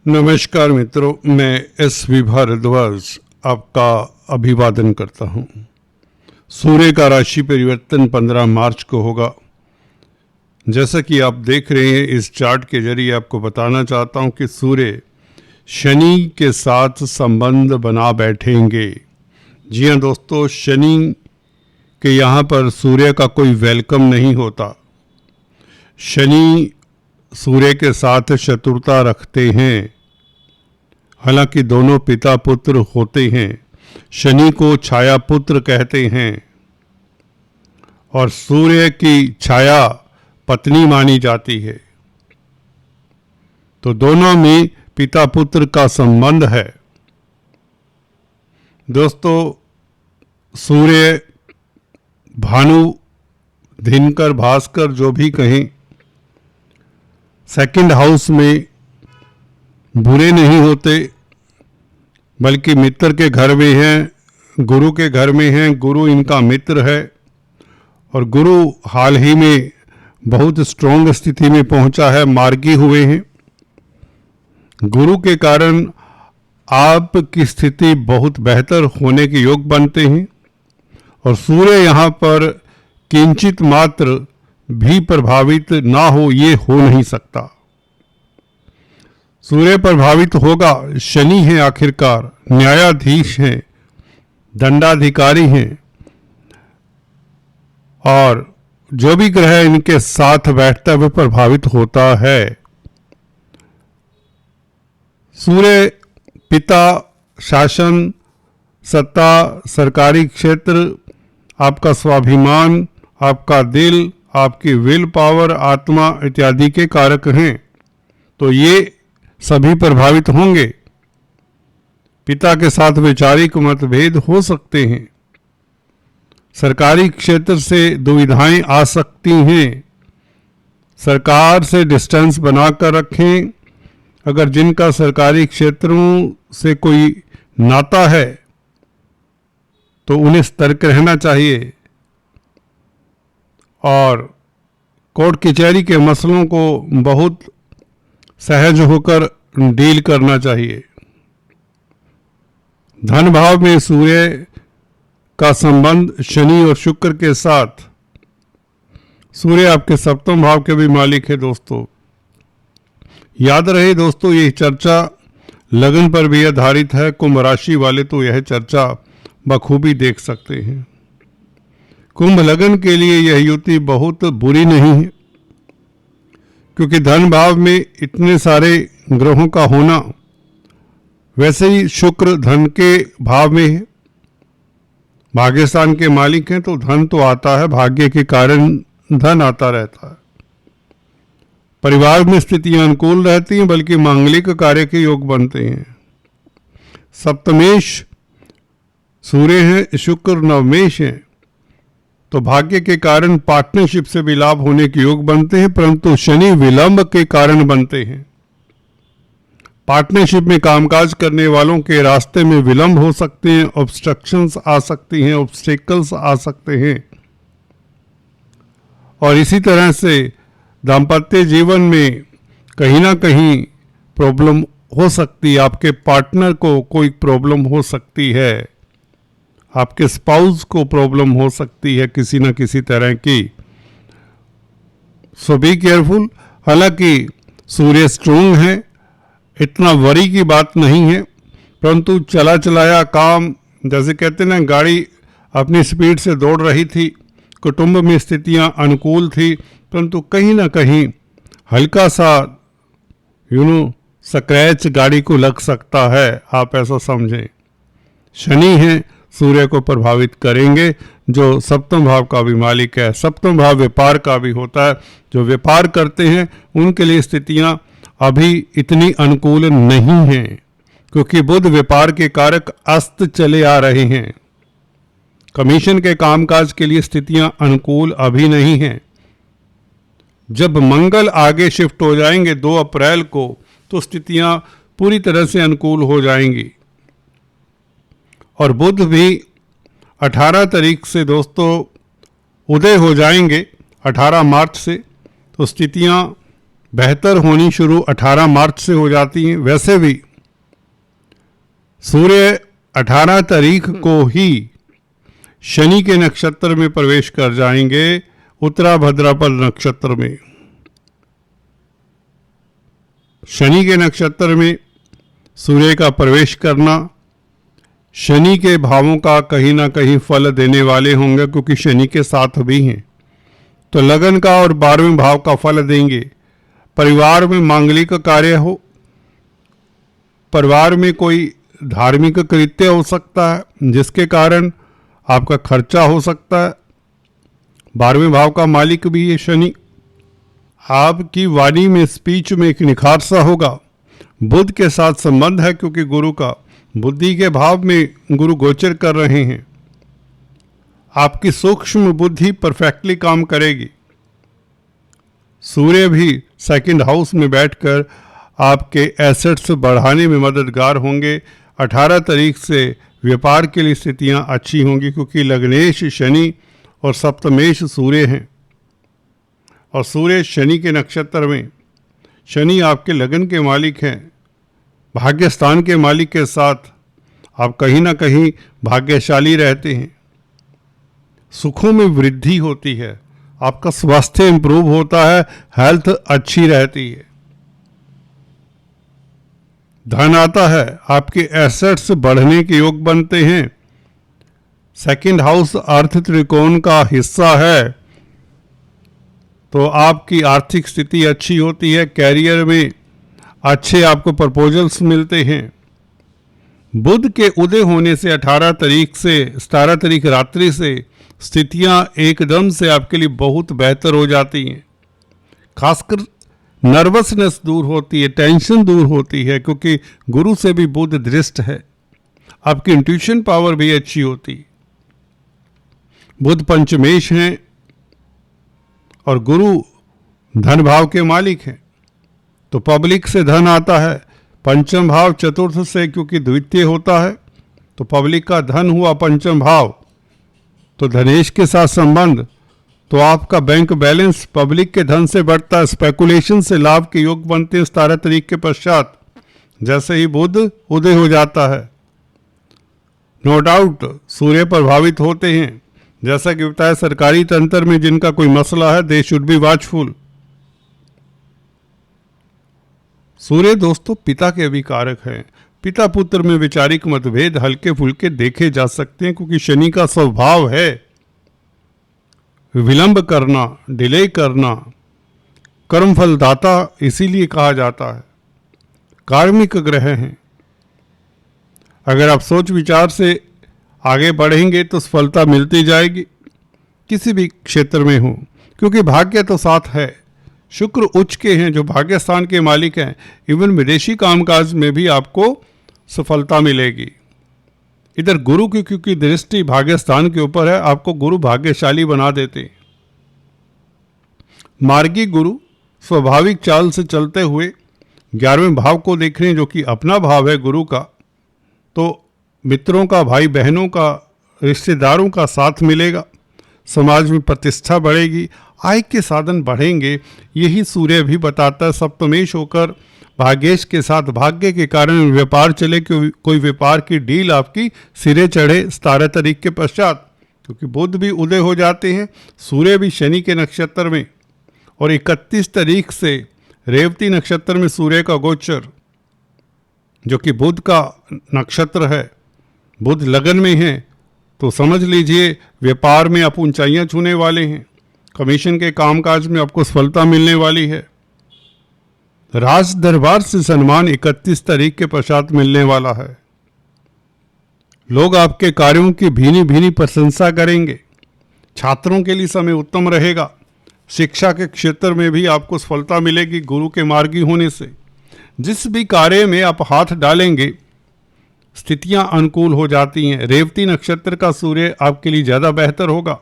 नमस्कार मित्रों, मैं एस.वी. भारद्वाज आपका अभिवादन करता हूं। सूर्य का राशि परिवर्तन 15 मार्च को होगा। जैसा कि आप देख रहे हैं, इस चार्ट के जरिए आपको बताना चाहता हूं कि सूर्य शनि के साथ संबंध बना बैठेंगे। जी हाँ दोस्तों, शनि के यहाँ पर सूर्य का कोई वेलकम नहीं होता। शनि सूर्य के साथ शत्रुता रखते हैं। हालांकि दोनों पिता पुत्र होते हैं। शनि को छाया पुत्र कहते हैं और सूर्य की छाया पत्नी मानी जाती है। तो दोनों में पिता पुत्र का संबंध है। दोस्तों, सूर्य, भानु, दिनकर, भास्कर जो भी कहें, सेकंड हाउस में बुरे नहीं होते, बल्कि मित्र के घर में हैं, गुरु के घर में हैं। गुरु इनका मित्र है और गुरु हाल ही में बहुत स्ट्रॉन्ग स्थिति में पहुंचा है, मार्गी हुए हैं। गुरु के कारण आपकी स्थिति बहुत बेहतर होने के योग बनते हैं और सूर्य यहाँ पर किंचित मात्र भी प्रभावित ना हो, ये हो नहीं सकता। सूर्य प्रभावित होगा। शनि है, आखिरकार न्यायाधीश हैं, दंडाधिकारी हैं और जो भी ग्रह इनके साथ बैठता है वह प्रभावित होता है। सूर्य पिता, शासन, सत्ता, सरकारी क्षेत्र, आपका स्वाभिमान, आपका दिल, आपकी विल पावर, आत्मा इत्यादि के कारक हैं। तो ये सभी प्रभावित होंगे। पिता के साथ वैचारिक मतभेद हो सकते हैं। सरकारी क्षेत्र से दुविधाएं आ सकती हैं। सरकार से डिस्टेंस बनाकर रखें। अगर जिनका सरकारी क्षेत्रों से कोई नाता है तो उन्हें सतर्क रहना चाहिए और कोर्ट कचहरी के मसलों को बहुत सहज होकर डील करना चाहिए। धन भाव में सूर्य का संबंध शनि और शुक्र के साथ। सूर्य आपके सप्तम भाव के भी मालिक है। दोस्तों, याद रहे दोस्तों, ये चर्चा लगन पर भी आधारित है। कुंभ राशि वाले तो यह चर्चा बखूबी देख सकते हैं। कुंभ लगन के लिए यह युति बहुत बुरी नहीं है, क्योंकि धन भाव में इतने सारे ग्रहों का होना, वैसे ही शुक्र धन के भाव में है, भाग्यस्थान के मालिक हैं, तो धन तो आता है, भाग्य के कारण धन आता रहता है। परिवार में स्थितियां अनुकूल रहती हैं, बल्कि मांगलिक कार्य के योग बनते हैं। सप्तमेश सूर्य है, शुक्र नवमेश है, तो भाग्य के कारण पार्टनरशिप से भी लाभ होने के योग बनते हैं, परंतु शनि विलंब के कारण बनते हैं। पार्टनरशिप में कामकाज करने वालों के रास्ते में विलंब हो सकते हैं, ऑब्स्ट्रक्शंस आ सकती हैं, ऑब्स्टेकल्स आ सकते हैं और इसी तरह से दाम्पत्य जीवन में कहीं ना कहीं प्रॉब्लम हो सकती है। आपके पार्टनर को कोई प्रॉब्लम हो सकती है, आपके स्पाउस को प्रॉब्लम हो सकती है किसी न किसी तरह की। सो बी केयरफुल। हालांकि सूर्य स्ट्रोंग है, इतना वरी की बात नहीं है, परंतु चला चलाया काम, जैसे कहते हैं ना, गाड़ी अपनी स्पीड से दौड़ रही थी, कुटुंब में स्थितियां अनुकूल थी, परंतु कहीं ना कहीं हल्का सा स्क्रैच गाड़ी को लग सकता है, आप ऐसा समझें। शनि है, सूर्य को प्रभावित करेंगे, जो सप्तम भाव का भी मालिक है। सप्तम भाव व्यापार का भी होता है। जो व्यापार करते हैं उनके लिए स्थितियां अभी इतनी अनुकूल नहीं हैं, क्योंकि बुध व्यापार के कारक अस्त चले आ रहे हैं। कमीशन के कामकाज के लिए स्थितियां अनुकूल अभी नहीं हैं। जब मंगल आगे शिफ्ट हो जाएंगे 2 अप्रैल को, तो स्थितियां पूरी तरह से अनुकूल हो जाएंगी और बुध भी 18 तारीख से दोस्तों उदय हो जाएंगे, 18 मार्च से, तो स्थितियां बेहतर होनी शुरू 18 मार्च से हो जाती हैं। वैसे भी सूर्य 18 तारीख को ही शनि के नक्षत्र में प्रवेश कर जाएंगे, उत्तरा भाद्रपद नक्षत्र में। शनि के नक्षत्र में सूर्य का प्रवेश करना शनि के भावों का कहीं ना कहीं फल देने वाले होंगे, क्योंकि शनि के साथ भी हैं, तो लगन का और 12वें भाव का फल देंगे। परिवार में मांगलिक कार्य हो, परिवार में कोई धार्मिक कृत्य हो सकता है जिसके कारण आपका खर्चा हो सकता है। 12वें भाव का मालिक भी है शनि। आपकी वाणी में, स्पीच में एक निखार सा होगा। बुध के साथ संबंध है, क्योंकि गुरु का बुद्धि के भाव में गुरु गोचर कर रहे हैं। आपकी सूक्ष्म बुद्धि परफेक्टली काम करेगी। सूर्य भी सेकंड हाउस में बैठकर आपके एसेट्स बढ़ाने में मददगार होंगे। 18 तारीख से व्यापार के लिए स्थितियां अच्छी होंगी, क्योंकि लग्नेश शनि और सप्तमेश सूर्य हैं, और सूर्य शनि के नक्षत्र में। शनि आपके लगन के मालिक हैं, भाग्यस्थान के मालिक के साथ आप कहीं ना कहीं भाग्यशाली रहते हैं। सुखों में वृद्धि होती है, आपका स्वास्थ्य इंप्रूव होता है, हेल्थ अच्छी रहती है, धन आता है, आपके एसेट्स बढ़ने के योग बनते हैं। सेकंड हाउस अर्थ त्रिकोण का हिस्सा है, तो आपकी आर्थिक स्थिति अच्छी होती है। कैरियर में अच्छे आपको प्रपोजल्स मिलते हैं। बुध के उदय होने से 18 तारीख से 17 तारीख रात्रि से स्थितियां एकदम से आपके लिए बहुत बेहतर हो जाती हैं। खासकर नर्वसनेस दूर होती है, टेंशन दूर होती है, क्योंकि गुरु से भी बुध दृष्ट है। आपकी इंट्यूशन पावर भी अच्छी होती है। बुध पंचमेश हैं और गुरु धन भाव के मालिक हैं, तो पब्लिक से धन आता है। पंचम भाव चतुर्थ से, क्योंकि द्वितीय होता है, तो पब्लिक का धन हुआ पंचम भाव, तो धनेश के साथ संबंध, तो आपका बैंक बैलेंस पब्लिक के धन से बढ़ता है। स्पेकुलेशन से लाभ के योग बनते हैं 17 तारीख के पश्चात, जैसे ही बुध उदय हो जाता है। नो डाउट सूर्य प्रभावित होते हैं, जैसा कि बताया सरकारी तंत्र में जिनका कोई मसला है, दे शुड बी वॉचफुल। सूर्य दोस्तों पिता के भी कारक हैं। पिता पुत्र में वैचारिक मतभेद हल्के फुल्के देखे जा सकते हैं, क्योंकि शनि का स्वभाव है विलंब करना, डिले करना, कर्मफलदाता इसीलिए कहा जाता है। कार्मिक ग्रह हैं, अगर आप सोच विचार से आगे बढ़ेंगे तो सफलता मिलती जाएगी, किसी भी क्षेत्र में हो, क्योंकि भाग्य तो साथ है। शुक्र उच्च के हैं जो भाग्य स्थान के मालिक हैं। इवन विदेशी कामकाज में भी आपको सफलता मिलेगी। इधर गुरु की क्योंकि दृष्टि भाग्य स्थान के ऊपर है, आपको गुरु भाग्यशाली बना देते। मार्गी गुरु स्वाभाविक चाल से चलते हुए 11वें भाव को देख रहे हैं, जो कि अपना भाव है गुरु का, तो मित्रों का, भाई बहनों का, रिश्तेदारों का साथ मिलेगा, समाज में प्रतिष्ठा बढ़ेगी, आय के साधन बढ़ेंगे। यही सूर्य भी बताता है। सप्तमेश होकर भाग्येश के साथ भाग्य के कारण व्यापार चले, कोई व्यापार की डील आपकी सिरे चढ़े 17 तारीख के पश्चात, क्योंकि बुध भी उदय हो जाते हैं, सूर्य भी शनि के नक्षत्र में, और 31 तारीख से रेवती नक्षत्र में सूर्य का गोचर, जो कि बुध का नक्षत्र है, बुध लगन में है, तो समझ लीजिए व्यापार में आप ऊंचाइयां छूने वाले हैं। कमीशन के कामकाज में आपको सफलता मिलने वाली है। राज दरबार से सम्मान 31 तारीख के पश्चात मिलने वाला है। लोग आपके कार्यों की भीनी भीनी प्रशंसा करेंगे। छात्रों के लिए समय उत्तम रहेगा। शिक्षा के क्षेत्र में भी आपको सफलता मिलेगी गुरु के मार्गी होने से। जिस भी कार्य में आप हाथ डालेंगे स्थितियां अनुकूल हो जाती हैं। रेवती नक्षत्र का सूर्य आपके लिए ज़्यादा बेहतर होगा।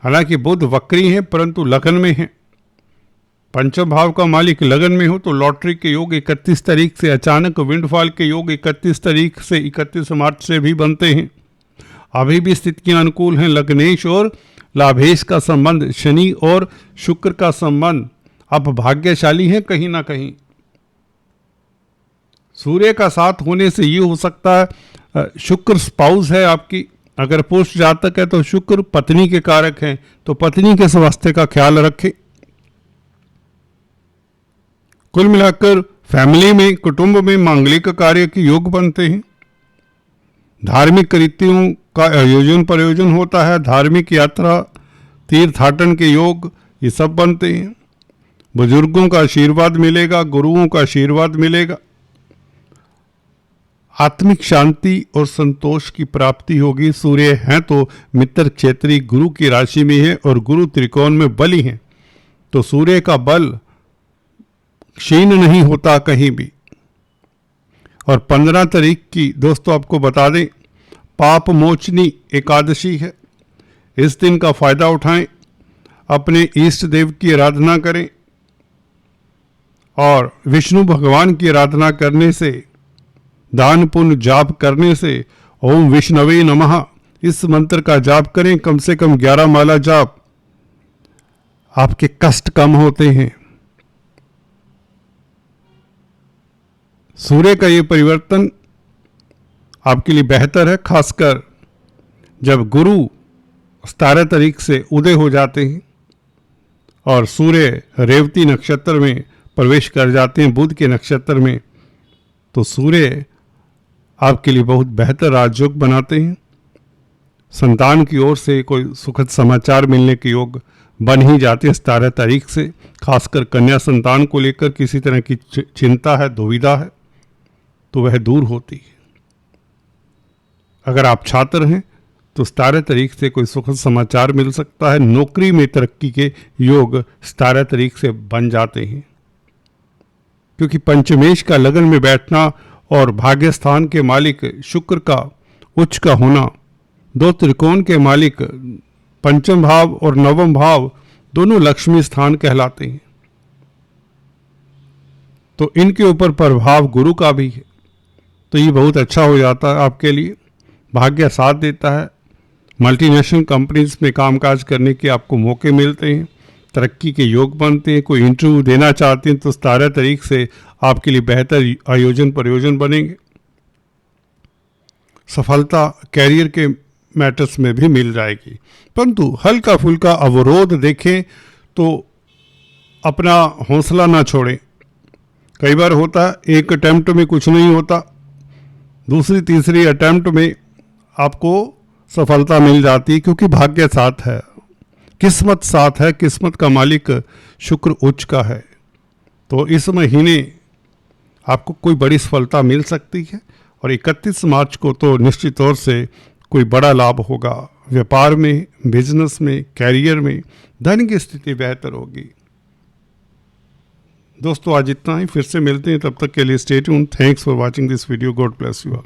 हालांकि बुध वक्री हैं परंतु लगन में हैं। पंचम भाव का मालिक लगन में हो तो लॉटरी के योग 31 तारीख से, अचानक विंडफॉल के योग 31 तारीख से 31 मार्च से भी बनते हैं। अभी भी स्थितियां अनुकूल हैं। लग्नेश और लाभेश का संबंध, शनि और शुक्र का संबंध आप भाग्यशाली हैं कहीं ना कहीं। सूर्य का साथ होने से ये हो सकता है, शुक्र स्पाउस है आपकी, अगर पुरुष जातक है तो शुक्र पत्नी के कारक हैं, तो पत्नी के स्वास्थ्य का ख्याल रखें। कुल मिलाकर फैमिली में, कुटुंब में मांगलिक कार्य के योग बनते हैं। धार्मिक रीतियों का आयोजन प्रयोजन होता है, धार्मिक यात्रा, तीर्थाटन के योग ये सब बनते हैं। बुजुर्गों का आशीर्वाद मिलेगा, गुरुओं का आशीर्वाद मिलेगा। आत्मिक शांति और संतोष की प्राप्ति होगी। सूर्य हैं तो मित्र क्षेत्री गुरु की राशि में है और गुरु त्रिकोण में बली हैं, तो सूर्य का बल क्षीण नहीं होता कहीं भी। और 15 तारीख की दोस्तों आपको बता दें, पाप मोचनी एकादशी है। इस दिन का फायदा उठाएं, अपने इष्ट देव की आराधना करें और विष्णु भगवान की आराधना करने से, दान पुण्य जाप करने से, ओम विष्णवे नमः इस मंत्र का जाप करें, कम से कम 11 माला जाप, आपके कष्ट कम होते हैं। सूर्य का ये परिवर्तन आपके लिए बेहतर है, खासकर जब गुरु 17 तारीख से उदय हो जाते हैं और सूर्य रेवती नक्षत्र में प्रवेश कर जाते हैं, बुध के नक्षत्र में, तो सूर्य आपके लिए बहुत बेहतर राजयोग बनाते हैं। संतान की ओर से कोई सुखद समाचार मिलने के योग बन ही जाते हैं 17 तारीख से। खासकर कन्या संतान को लेकर किसी तरह की चिंता है, दुविधा है, तो वह दूर होती है। अगर आप छात्र हैं तो 17 तारीख से कोई सुखद समाचार मिल सकता है। नौकरी में तरक्की के योग 17 तारीख से बन जाते हैं, क्योंकि पंचमेश का लगन में बैठना और भाग्य स्थान के मालिक शुक्र का उच्च का होना, दो त्रिकोण के मालिक पंचम भाव और नवम भाव दोनों लक्ष्मी स्थान कहलाते हैं, तो इनके ऊपर प्रभाव गुरु का भी है, तो ये बहुत अच्छा हो जाता है आपके लिए। भाग्य साथ देता है, मल्टीनेशनल कंपनीज में कामकाज करने के आपको मौके मिलते हैं, तरक्की के योग बनते हैं। कोई इंटरव्यू देना चाहते हैं तो 17 तारीख से आपके लिए बेहतर आयोजन प्रयोजन बनेंगे। सफलता कैरियर के मैटर्स में भी मिल जाएगी, परंतु हल्का फुल्का अवरोध देखें तो अपना हौसला ना छोड़ें। कई बार होता है एक अटेम्प्ट में कुछ नहीं होता, दूसरी तीसरी अटेम्प्ट में आपको सफलता मिल जाती है, क्योंकि भाग्य साथ है, किस्मत साथ है, किस्मत का मालिक शुक्र उच्च का है। तो इस महीने आपको कोई बड़ी सफलता मिल सकती है और 31 मार्च को तो निश्चित तौर से कोई बड़ा लाभ होगा। व्यापार में, बिजनेस में, कैरियर में धन की स्थिति बेहतर होगी। दोस्तों आज इतना ही, फिर से मिलते हैं, तब तक के लिए stay tuned. Thanks for watching this video. God bless you all.